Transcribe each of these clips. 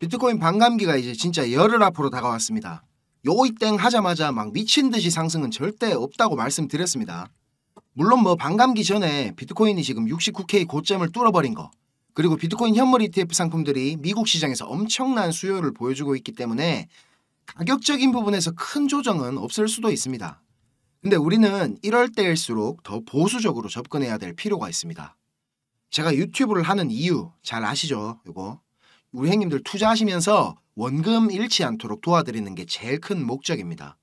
비트코인 반감기가 이제 진짜 열흘 앞으로 다가왔습니다. 요이 땡 하자마자 막 미친듯이 상승은 절대 없다고 말씀드렸습니다. 물론 뭐 반감기 전에 비트코인이 지금 69K 고점을 뚫어버린 거, 그리고 비트코인 현물 ETF 상품들이 미국 시장에서 엄청난 수요를 보여주고 있기 때문에 가격적인 부분에서 큰 조정은 없을 수도 있습니다. 근데 우리는 이럴 때일수록 더 보수적으로 접근해야 될 필요가 있습니다. 제가 유튜브를 하는 이유 잘 아시죠? 요거 우리 형님들 투자하시면서 원금 잃지 않도록 도와드리는 게 제일 큰 목적입니다.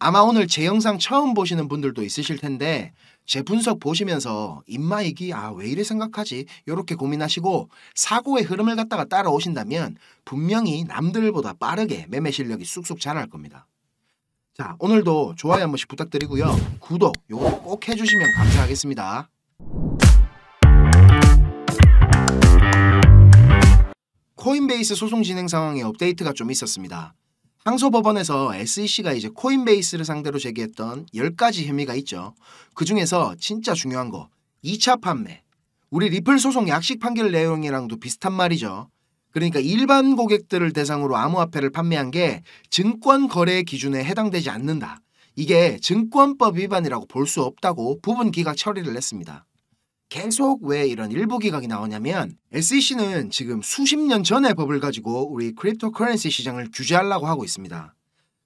아마 오늘 제 영상 처음 보시는 분들도 있으실 텐데 제 분석 보시면서 인마이기 왜 이래 생각하지? 이렇게 고민하시고 사고의 흐름을 갖다가 따라오신다면 분명히 남들보다 빠르게 매매 실력이 쑥쑥 자랄 겁니다. 자, 오늘도 좋아요 한 번씩 부탁드리고요. 구독 요거 꼭 해주시면 감사하겠습니다. 코인베이스 소송 진행 상황에 업데이트가 좀 있었습니다. 항소법원에서 SEC가 이제 코인베이스를 상대로 제기했던 10가지 혐의가 있죠. 그 중에서 진짜 중요한 거 2차 판매. 우리 리플 소송 약식 판결 내용이랑도 비슷한 말이죠. 그러니까 일반 고객들을 대상으로 암호화폐를 판매한 게 증권 거래 기준에 해당되지 않는다. 이게 증권법 위반이라고 볼 수 없다고 부분 기각 처리를 했습니다. 계속 왜 이런 일부 기각이 나오냐면 SEC는 지금 수십 년 전의 법을 가지고 우리 크립토 커런시 시장을 규제하려고 하고 있습니다.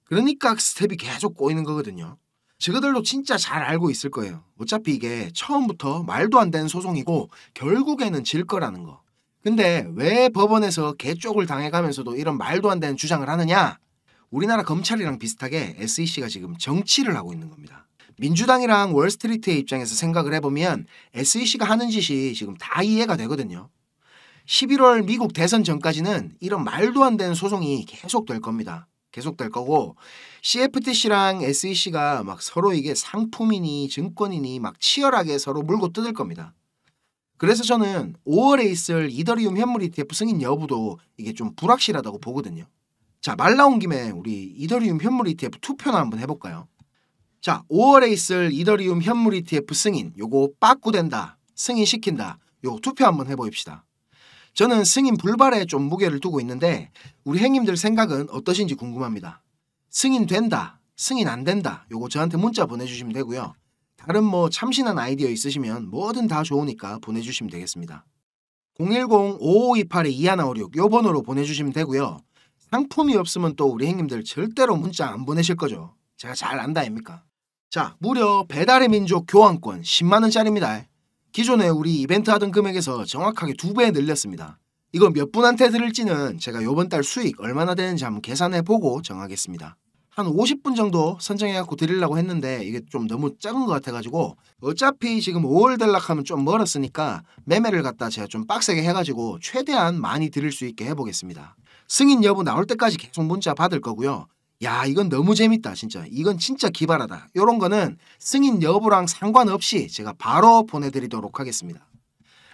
그러니까 스텝이 계속 꼬이는 거거든요. 저거들도 진짜 잘 알고 있을 거예요. 어차피 이게 처음부터 말도 안 되는 소송이고 결국에는 질 거라는 거. 근데 왜 법원에서 개쪽을 당해가면서도 이런 말도 안 되는 주장을 하느냐? 우리나라 검찰이랑 비슷하게 SEC가 지금 정치를 하고 있는 겁니다. 민주당이랑 월스트리트의 입장에서 생각을 해보면 SEC가 하는 짓이 지금 다 이해가 되거든요. 11월 미국 대선 전까지는 이런 말도 안 되는 소송이 계속될 겁니다. 계속될 거고 CFTC랑 SEC가 막 서로 이게 상품이니 증권이니 막 치열하게 서로 물고 뜯을 겁니다. 그래서 저는 5월에 있을 이더리움 현물 ETF 승인 여부도 이게 좀 불확실하다고 보거든요. 자, 말 나온 김에 우리 이더리움 현물 ETF 투표나 한번 해볼까요? 자, 5월에 있을 이더리움 현물 ETF 승인 요거 빠꾸된다, 승인시킨다, 요거 투표 한번 해봅시다. 저는 승인 불발에 좀 무게를 두고 있는데 우리 형님들 생각은 어떠신지 궁금합니다. 승인된다, 승인 안 된다, 요거 저한테 문자 보내주시면 되고요. 다른 뭐 참신한 아이디어 있으시면 뭐든 다 좋으니까 보내주시면 되겠습니다. 010-5528-2156 요 번호로 보내주시면 되고요. 상품이 없으면 또 우리 형님들 절대로 문자 안 보내실 거죠. 제가 잘 안다 아닙니까? 자, 무려 배달의 민족 교환권 10만원짜리입니다. 기존에 우리 이벤트 하던 금액에서 정확하게 2배 늘렸습니다. 이거 몇 분한테 드릴지는 제가 요번 달 수익 얼마나 되는지 한번 계산해보고 정하겠습니다. 한 50분 정도 선정해갖고 드리려고 했는데 이게 좀 너무 작은 것 같아가지고 어차피 지금 5월 될락하면 좀 멀었으니까 매매를 갖다 제가 좀 빡세게 해가지고 최대한 많이 드릴 수 있게 해보겠습니다. 승인 여부 나올 때까지 계속 문자 받을 거고요. 야, 이건 너무 재밌다 진짜. 이건 진짜 기발하다. 요런 거는 승인 여부랑 상관없이 제가 바로 보내드리도록 하겠습니다.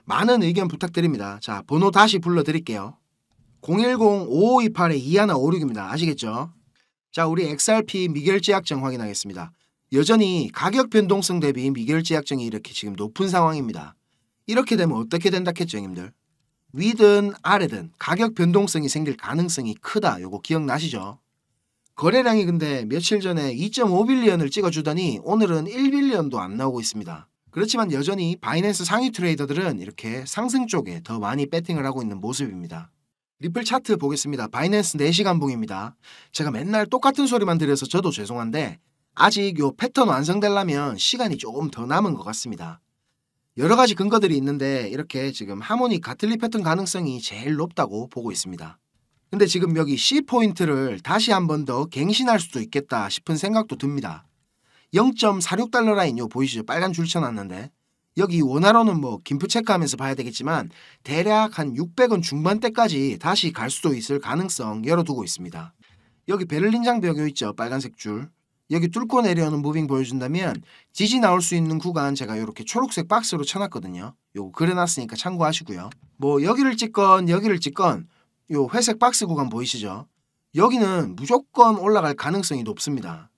많은 의견 부탁드립니다. 자, 번호 다시 불러드릴게요. 010-5528-2156입니다. 아시겠죠? 자, 우리 XRP 미결제약정 확인하겠습니다. 여전히 가격 변동성 대비 미결제약정이 이렇게 지금 높은 상황입니다. 이렇게 되면 어떻게 된다 했죠, 형님들? 위든 아래든 가격 변동성이 생길 가능성이 크다. 요거 기억나시죠? 거래량이 근데 며칠 전에 2.5빌리언을 찍어주더니 오늘은 1빌리언도 안 나오고 있습니다. 그렇지만 여전히 바이낸스 상위 트레이더들은 이렇게 상승 쪽에 더 많이 배팅을 하고 있는 모습입니다. 리플 차트 보겠습니다. 바이낸스 4시간 봉입니다. 제가 맨날 똑같은 소리만 드려서 저도 죄송한데 아직 요 패턴 완성되려면 시간이 조금 더 남은 것 같습니다. 여러 가지 근거들이 있는데 이렇게 지금 하모닉 가틀리 패턴 가능성이 제일 높다고 보고 있습니다. 근데 지금 여기 C포인트를 다시 한 번 더 갱신할 수도 있겠다 싶은 생각도 듭니다. 0.46달러 라인 요 보이시죠? 빨간 줄 쳐놨는데 여기 원화로는 뭐 김프 체크하면서 봐야 되겠지만 대략 한 600원 중반대까지 다시 갈 수도 있을 가능성 열어두고 있습니다. 여기 베를린 장벽 요 있죠? 빨간색 줄. 여기 뚫고 내려오는 무빙 보여준다면 지지 나올 수 있는 구간 제가 이렇게 초록색 박스로 쳐놨거든요. 요거 그려놨으니까 참고하시고요. 뭐 여기를 찍건 여기를 찍건 요 회색 박스 구간 보이시죠? 여기는 무조건 올라갈 가능성이 높습니다.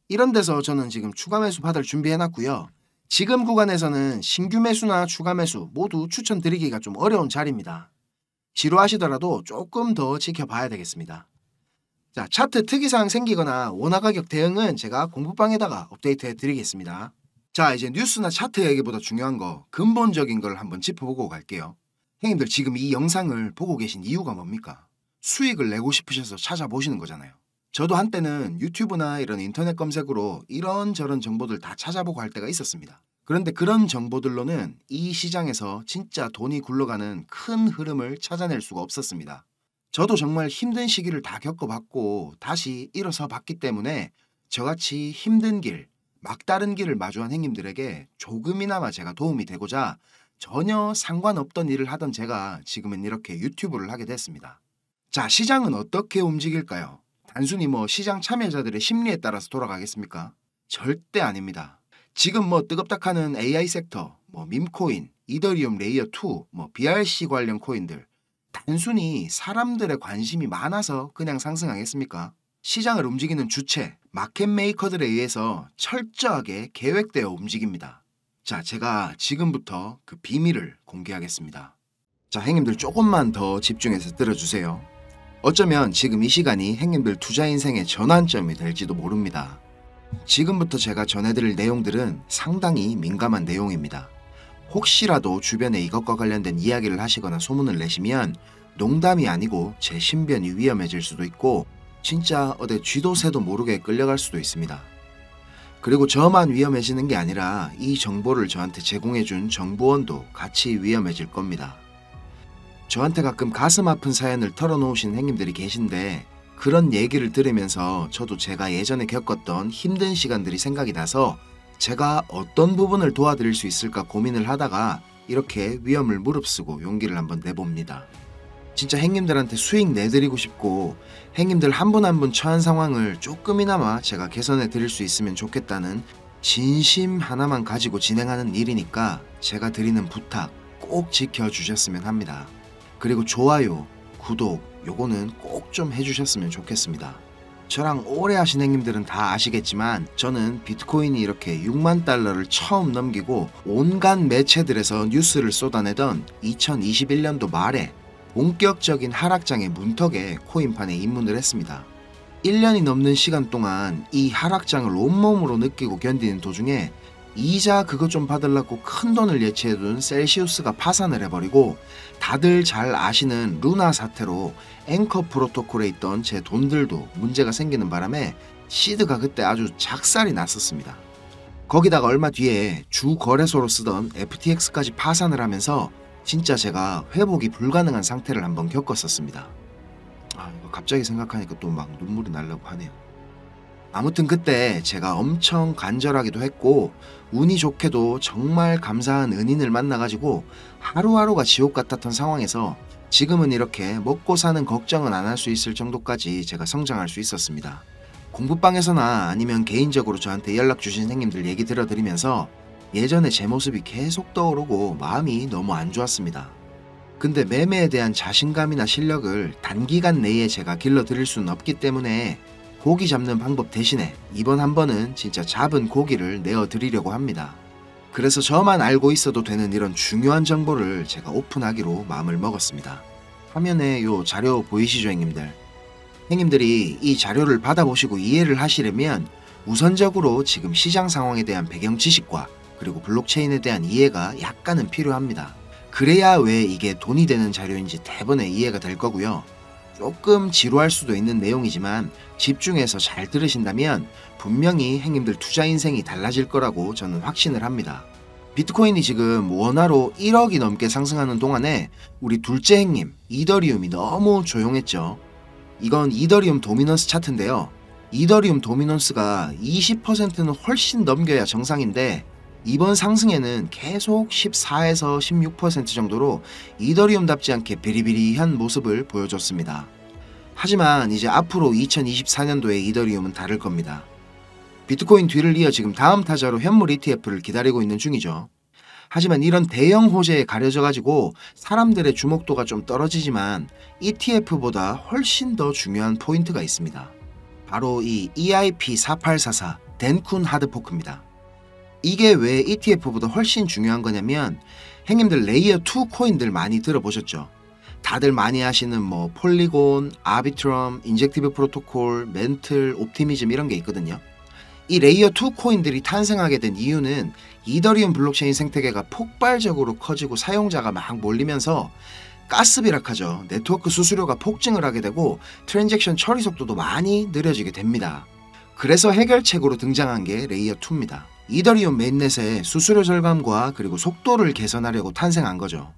이런 데서 저는 지금 추가 매수 받을 준비해놨고요. 지금 구간에서는 신규 매수나 추가 매수 모두 추천드리기가 좀 어려운 자리입니다. 지루하시더라도 조금 더 지켜봐야 되겠습니다. 자, 차트 특이사항 생기거나 원화 가격 대응은 제가 공부방에다가 업데이트해 드리겠습니다. 자, 이제 뉴스나 차트 얘기보다 중요한 거, 근본적인 걸 한번 짚어보고 갈게요. 형님들 지금 이 영상을 보고 계신 이유가 뭡니까? 수익을 내고 싶으셔서 찾아보시는 거잖아요. 저도 한때는 유튜브나 이런 인터넷 검색으로 이런저런 정보들 다 찾아보고 할 때가 있었습니다. 그런데 그런 정보들로는 이 시장에서 진짜 돈이 굴러가는 큰 흐름을 찾아낼 수가 없었습니다. 저도 정말 힘든 시기를 다 겪어봤고 다시 일어서 봤기 때문에 저같이 힘든 길, 막다른 길을 마주한 형님들에게 조금이나마 제가 도움이 되고자 전혀 상관없던 일을 하던 제가 지금은 이렇게 유튜브를 하게 됐습니다. 자, 시장은 어떻게 움직일까요? 단순히 시장 참여자들의 심리에 따라서 돌아가겠습니까? 절대 아닙니다. 지금 뜨겁다하는 AI 섹터, 밈코인, 이더리움 레이어2, BRC 관련 코인들, 단순히 사람들의 관심이 많아서 그냥 상승하겠습니까? 시장을 움직이는 주체, 마켓 메이커들에 의해서 철저하게 계획되어 움직입니다. 자, 제가 지금부터 그 비밀을 공개하겠습니다. 자, 형님들 조금만 더 집중해서 들어주세요. 어쩌면 지금 이 시간이 형님들 투자 인생의 전환점이 될지도 모릅니다. 지금부터 제가 전해드릴 내용들은 상당히 민감한 내용입니다. 혹시라도 주변에 이것과 관련된 이야기를 하시거나 소문을 내시면 농담이 아니고 제 신변이 위험해질 수도 있고 진짜 어디 쥐도 새도 모르게 끌려갈 수도 있습니다. 그리고 저만 위험해지는 게 아니라 이 정보를 저한테 제공해준 정보원도 같이 위험해질 겁니다. 저한테 가끔 가슴 아픈 사연을 털어놓으신 형님들이 계신데 그런 얘기를 들으면서 저도 제가 예전에 겪었던 힘든 시간들이 생각이 나서 제가 어떤 부분을 도와드릴 수 있을까 고민을 하다가 이렇게 위험을 무릅쓰고 용기를 한번 내봅니다. 진짜 형님들한테 수익 내드리고 싶고 형님들 한 분 한 분 처한 상황을 조금이나마 제가 개선해 드릴 수 있으면 좋겠다는 진심 하나만 가지고 진행하는 일이니까 제가 드리는 부탁 꼭 지켜주셨으면 합니다. 그리고 좋아요, 구독 요거는 꼭 좀 해주셨으면 좋겠습니다. 저랑 오래 하신 형님들은 다 아시겠지만 저는 비트코인이 이렇게 6만 달러를 처음 넘기고 온갖 매체들에서 뉴스를 쏟아내던 2021년도 말에 본격적인 하락장의 문턱에 코인판에 입문을 했습니다. 1년이 넘는 시간 동안 이 하락장을 온몸으로 느끼고 견디는 도중에 이자 그거 좀 받으려고 큰돈을 예치해둔 셀시우스가 파산을 해버리고 다들 잘 아시는 루나 사태로 앵커 프로토콜에 있던 제 돈들도 문제가 생기는 바람에 시드가 그때 아주 작살이 났었습니다. 거기다가 얼마 뒤에 주 거래소로 쓰던 FTX까지 파산을 하면서 진짜 제가 회복이 불가능한 상태를 한번 겪었었습니다. 이거 갑자기 생각하니까 또 막 눈물이 나려고 하네요. 아무튼 그때 제가 엄청 간절하기도 했고 운이 좋게도 정말 감사한 은인을 만나가지고 하루하루가 지옥 같았던 상황에서 지금은 이렇게 먹고 사는 걱정은 안 할 수 있을 정도까지 제가 성장할 수 있었습니다. 공부방에서나 아니면 개인적으로 저한테 연락 주신 형님들 얘기 들어드리면서 예전에 제 모습이 계속 떠오르고 마음이 너무 안 좋았습니다. 근데 매매에 대한 자신감이나 실력을 단기간 내에 제가 길러드릴 수는 없기 때문에 고기 잡는 방법 대신에 이번 한 번은 진짜 잡은 고기를 내어드리려고 합니다. 그래서 저만 알고 있어도 되는 이런 중요한 정보를 제가 오픈하기로 마음을 먹었습니다. 화면에 요 자료 보이시죠 형님들? 형님들이 이 자료를 받아보시고 이해를 하시려면 우선적으로 지금 시장 상황에 대한 배경 지식과 그리고 블록체인에 대한 이해가 약간은 필요합니다. 그래야 왜 이게 돈이 되는 자료인지 대번에 이해가 될 거고요. 조금 지루할 수도 있는 내용이지만 집중해서 잘 들으신다면 분명히 형님들 투자 인생이 달라질 거라고 저는 확신을 합니다. 비트코인이 지금 원화로 1억이 넘게 상승하는 동안에 우리 둘째 형님 이더리움이 너무 조용했죠. 이건 이더리움 도미넌스 차트인데요. 이더리움 도미넌스가 20%는 훨씬 넘겨야 정상인데 이번 상승에는 계속 14에서 16% 정도로 이더리움답지 않게 비리비리한 모습을 보여줬습니다. 하지만 이제 앞으로 2024년도에 이더리움은 다를 겁니다. 비트코인 뒤를 이어 지금 다음 타자로 현물 ETF를 기다리고 있는 중이죠. 하지만 이런 대형 호재에 가려져 가지고 사람들의 주목도가 좀 떨어지지만 ETF보다 훨씬 더 중요한 포인트가 있습니다. 바로 이 EIP4844 덴쿤 하드포크입니다. 이게 왜 ETF보다 훨씬 중요한 거냐면 형님들 레이어2 코인들 많이 들어보셨죠? 다들 많이 하시는 뭐 폴리곤, 아비트럼, 인젝티브 프로토콜, 멘틀, 옵티미즘 이런 게 있거든요. 이 레이어 2 코인들이 탄생하게 된 이유는 이더리움 블록체인 생태계가 폭발적으로 커지고 사용자가 막 몰리면서 가스비락하죠. 네트워크 수수료가 폭증을 하게 되고 트랜잭션 처리 속도도 많이 느려지게 됩니다. 그래서 해결책으로 등장한 게 레이어 2입니다. 이더리움 메인넷의 수수료 절감과 그리고 속도를 개선하려고 탄생한 거죠.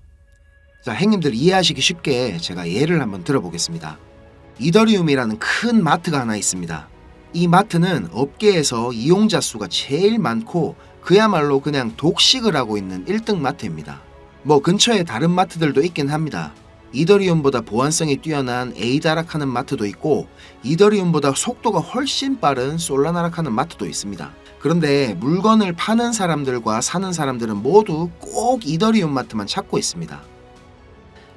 자, 행님들 이해하시기 쉽게 제가 예를 한번 들어보겠습니다. 이더리움이라는 큰 마트가 하나 있습니다. 이 마트는 업계에서 이용자 수가 제일 많고 그야말로 그냥 독식을 하고 있는 1등 마트입니다. 뭐 근처에 다른 마트들도 있긴 합니다. 이더리움보다 보안성이 뛰어난 에이다락하는 마트도 있고 이더리움보다 속도가 훨씬 빠른 솔라나락하는 마트도 있습니다. 그런데 물건을 파는 사람들과 사는 사람들은 모두 꼭 이더리움 마트만 찾고 있습니다.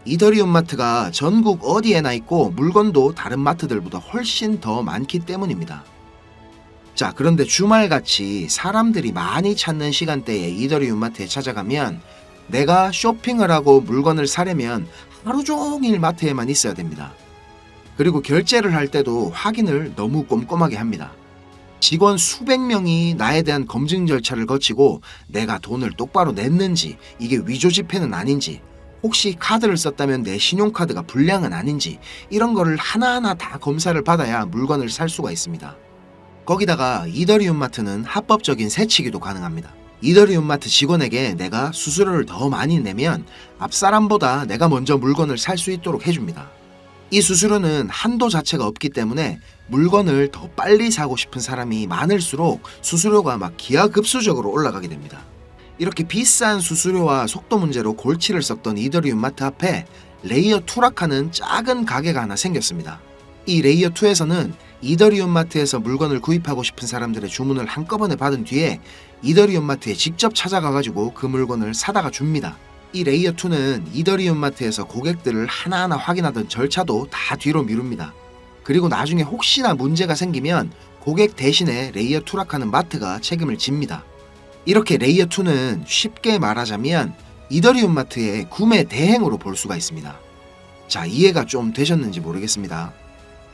이더리움 마트가 전국 어디에나 있고 물건도 다른 마트들보다 훨씬 더 많기 때문입니다. 자, 그런데 주말같이 사람들이 많이 찾는 시간대에 이더리움 마트에 찾아가면 내가 쇼핑을 하고 물건을 사려면 하루 종일 마트에만 있어야 됩니다. 그리고 결제를 할 때도 확인을 너무 꼼꼼하게 합니다. 직원 수백 명이 나에 대한 검증 절차를 거치고 내가 돈을 똑바로 냈는지, 이게 위조 지폐는 아닌지, 혹시 카드를 썼다면 내 신용카드가 불량은 아닌지 이런 거를 하나하나 다 검사를 받아야 물건을 살 수가 있습니다. 거기다가 이더리움 마트는 합법적인 세치기도 가능합니다. 이더리움 마트 직원에게 내가 수수료를 더 많이 내면 앞사람보다 내가 먼저 물건을 살 수 있도록 해줍니다. 이 수수료는 한도 자체가 없기 때문에 물건을 더 빨리 사고 싶은 사람이 많을수록 수수료가 막 기하급수적으로 올라가게 됩니다. 이렇게 비싼 수수료와 속도 문제로 골치를 썩던 이더리움 마트 앞에 레이어 2락하는 작은 가게가 하나 생겼습니다. 이 레이어 2에서는 이더리움 마트에서 물건을 구입하고 싶은 사람들의 주문을 한꺼번에 받은 뒤에 이더리움 마트에 직접 찾아가가지고 그 물건을 사다가 줍니다. 이 레이어 2는 이더리움 마트에서 고객들을 하나하나 확인하던 절차도 다 뒤로 미룹니다. 그리고 나중에 혹시나 문제가 생기면 고객 대신에 레이어 2락하는 마트가 책임을 집니다. 이렇게 레이어 2는 쉽게 말하자면 이더리움 마트의 구매 대행으로 볼 수가 있습니다. 자, 이해가 좀 되셨는지 모르겠습니다.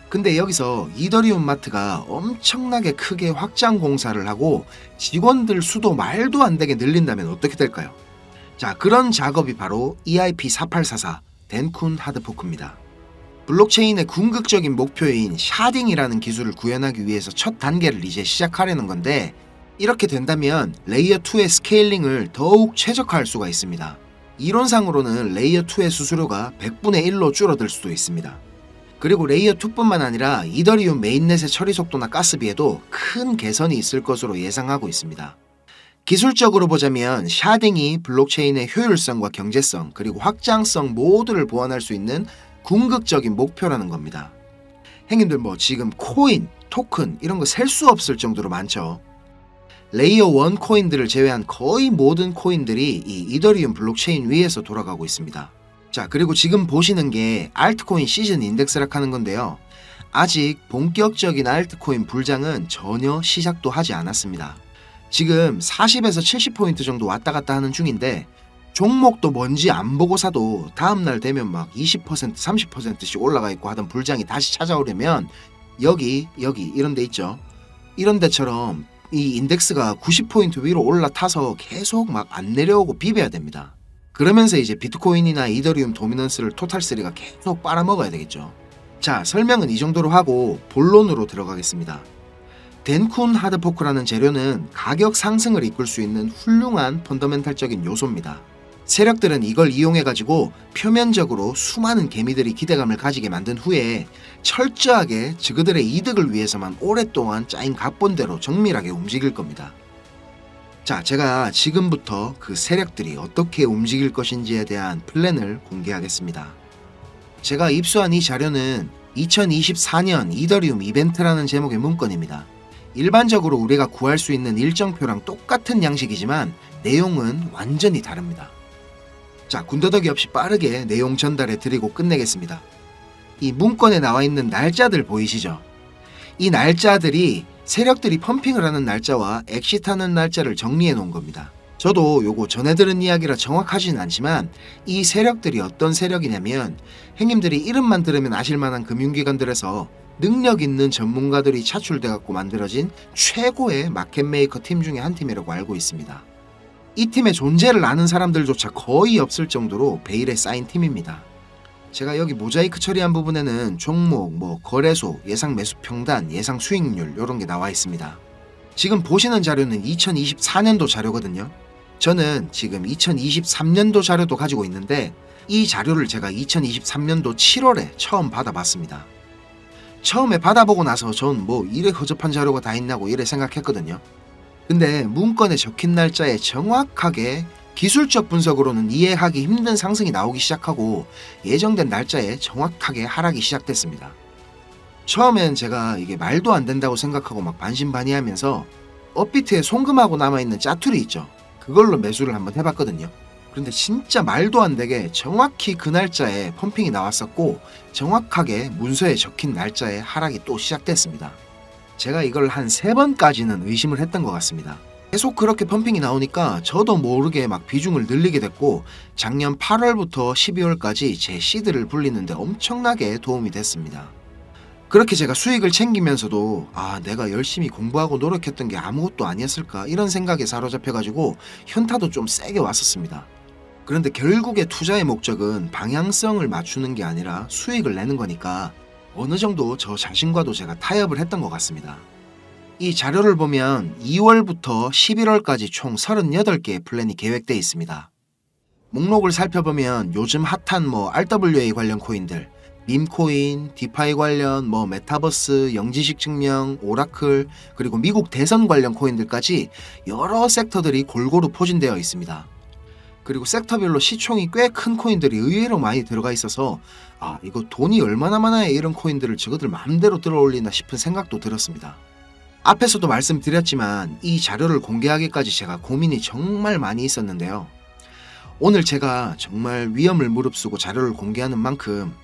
근데 여기서 이더리움 마트가 엄청나게 크게 확장 공사를 하고 직원들 수도 말도 안 되게 늘린다면 어떻게 될까요? 자, 그런 작업이 바로 EIP4844 덴쿤 하드포크입니다. 블록체인의 궁극적인 목표인 샤딩이라는 기술을 구현하기 위해서 첫 단계를 이제 시작하려는 건데 이렇게 된다면 레이어 2의 스케일링을 더욱 최적화할 수가 있습니다. 이론상으로는 레이어 2의 수수료가 100분의 1로 줄어들 수도 있습니다. 그리고 레이어 2뿐만 아니라 이더리움 메인넷의 처리 속도나 가스비에도 큰 개선이 있을 것으로 예상하고 있습니다. 기술적으로 보자면 샤딩이 블록체인의 효율성과 경제성 그리고 확장성 모두를 보완할 수 있는 궁극적인 목표라는 겁니다. 행님들 뭐 지금 코인, 토큰 이런 거 셀 수 없을 정도로 많죠. 레이어 1 코인들을 제외한 거의 모든 코인들이 이 이더리움 블록체인 위에서 돌아가고 있습니다. 자, 그리고 지금 보시는 게 알트코인 시즌 인덱스락 하는 건데요. 아직 본격적인 알트코인 불장은 전혀 시작도 하지 않았습니다. 지금 40에서 70포인트 정도 왔다 갔다 하는 중인데 종목도 뭔지 안 보고 사도 다음날 되면 막 20%, 30%씩 올라가 있고 하던 불장이 다시 찾아오려면 여기 이런 데 있죠. 이런 데처럼 이 인덱스가 90포인트 위로 올라타서 계속 막 안 내려오고 비벼야 됩니다. 그러면서 이제 비트코인이나 이더리움 도미넌스를 토탈3가 계속 빨아먹어야 되겠죠. 자, 설명은 이 정도로 하고 본론으로 들어가겠습니다. 덴쿤 하드포크라는 재료는 가격 상승을 이끌 수 있는 훌륭한 펀더멘탈적인 요소입니다. 세력들은 이걸 이용해가지고 표면적으로 수많은 개미들이 기대감을 가지게 만든 후에 철저하게 그들의 이득을 위해서만 오랫동안 짜인 각본대로 정밀하게 움직일 겁니다. 자, 제가 지금부터 그 세력들이 어떻게 움직일 것인지에 대한 플랜을 공개하겠습니다. 제가 입수한 이 자료는 2024년 이더리움 이벤트라는 제목의 문건입니다. 일반적으로 우리가 구할 수 있는 일정표랑 똑같은 양식이지만 내용은 완전히 다릅니다. 자, 군더더기 없이 빠르게 내용 전달해 드리고 끝내겠습니다. 이 문건에 나와 있는 날짜들 보이시죠? 이 날짜들이 세력들이 펌핑을 하는 날짜와 엑시트하는 날짜를 정리해 놓은 겁니다. 저도 요거 전해 들은 이야기라 정확하진 않지만 이 세력들이 어떤 세력이냐면 형님들이 이름만 들으면 아실만한 금융기관들에서 능력 있는 전문가들이 차출돼 갖고 만들어진 최고의 마켓메이커 팀 중에 한 팀이라고 알고 있습니다. 이 팀의 존재를 아는 사람들조차 거의 없을 정도로 베일에 쌓인 팀입니다. 제가 여기 모자이크 처리한 부분에는 종목, 거래소, 예상 매수 평단, 예상 수익률 이런 게 나와 있습니다. 지금 보시는 자료는 2024년도 자료거든요. 저는 지금 2023년도 자료도 가지고 있는데 이 자료를 제가 2023년도 7월에 처음 받아봤습니다. 처음에 받아보고 나서 전 이래 허접한 자료가 다 있냐고 이래 생각했거든요. 근데 문건에 적힌 날짜에 정확하게 기술적 분석으로는 이해하기 힘든 상승이 나오기 시작하고 예정된 날짜에 정확하게 하락이 시작됐습니다. 처음엔 제가 이게 말도 안 된다고 생각하고 막 반신반의하면서 업비트에 송금하고 남아있는 짜투리 있죠. 그걸로 매수를 한번 해봤거든요. 그런데 진짜 말도 안 되게 정확히 그 날짜에 펌핑이 나왔었고 정확하게 문서에 적힌 날짜에 하락이 또 시작됐습니다. 제가 이걸 한 3번까지는 의심을 했던 것 같습니다. 계속 그렇게 펌핑이 나오니까 저도 모르게 막 비중을 늘리게 됐고 작년 8월부터 12월까지 제 시드를 불리는데 엄청나게 도움이 됐습니다. 그렇게 제가 수익을 챙기면서도 내가 열심히 공부하고 노력했던 게 아무것도 아니었을까 이런 생각에 사로잡혀가지고 현타도 좀 세게 왔었습니다. 그런데 결국에 투자의 목적은 방향성을 맞추는 게 아니라 수익을 내는 거니까 어느 정도 저 자신과도 제가 타협을 했던 것 같습니다. 이 자료를 보면 2월부터 11월까지 총 38개의 플랜이 계획되어 있습니다. 목록을 살펴보면 요즘 핫한 RWA 관련 코인들, 밈코인, 디파이 관련 메타버스, 영지식 증명, 오라클, 그리고 미국 대선 관련 코인들까지 여러 섹터들이 골고루 포진되어 있습니다. 그리고 섹터별로 시총이 꽤 큰 코인들이 의외로 많이 들어가 있어서 이거 돈이 얼마나 많아야 이런 코인들을 저거들 마음대로 들어올리나 싶은 생각도 들었습니다. 앞에서도 말씀드렸지만 이 자료를 공개하기까지 제가 고민이 정말 많이 있었는데요. 오늘 제가 정말 위험을 무릅쓰고 자료를 공개하는 만큼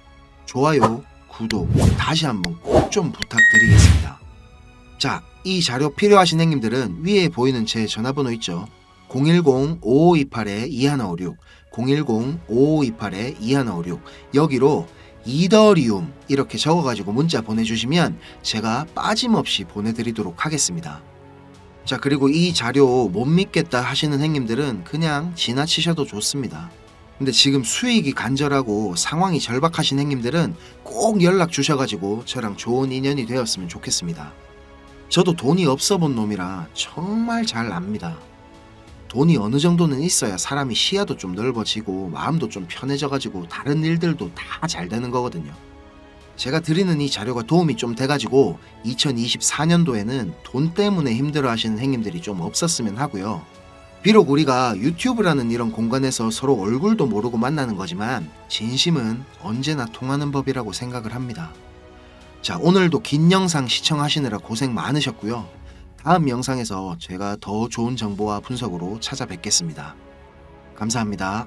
좋아요, 구독 다시 한번 꼭 좀 부탁드리겠습니다. 자, 이 자료 필요하신 형님들은 위에 보이는 제 전화번호 있죠. 010-5528-2156 010-5528-2156 여기로 이더리움 이렇게 적어가지고 문자 보내주시면 제가 빠짐없이 보내드리도록 하겠습니다. 자, 그리고 이 자료 못 믿겠다 하시는 형님들은 그냥 지나치셔도 좋습니다. 근데 지금 수익이 간절하고 상황이 절박하신 형님들은 꼭 연락 주셔가지고 저랑 좋은 인연이 되었으면 좋겠습니다. 저도 돈이 없어 본 놈이라 정말 잘 압니다. 돈이 어느 정도는 있어야 사람이 시야도 좀 넓어지고 마음도 좀 편해져가지고 다른 일들도 다 잘 되는 거거든요. 제가 드리는 이 자료가 도움이 좀 돼가지고 2024년도에는 돈 때문에 힘들어 하시는 형님들이 좀 없었으면 하고요. 비록 우리가 유튜브라는 이런 공간에서 서로 얼굴도 모르고 만나는 거지만 진심은 언제나 통하는 법이라고 생각을 합니다. 자, 오늘도 긴 영상 시청하시느라 고생 많으셨고요. 다음 영상에서 제가 더 좋은 정보와 분석으로 찾아뵙겠습니다. 감사합니다.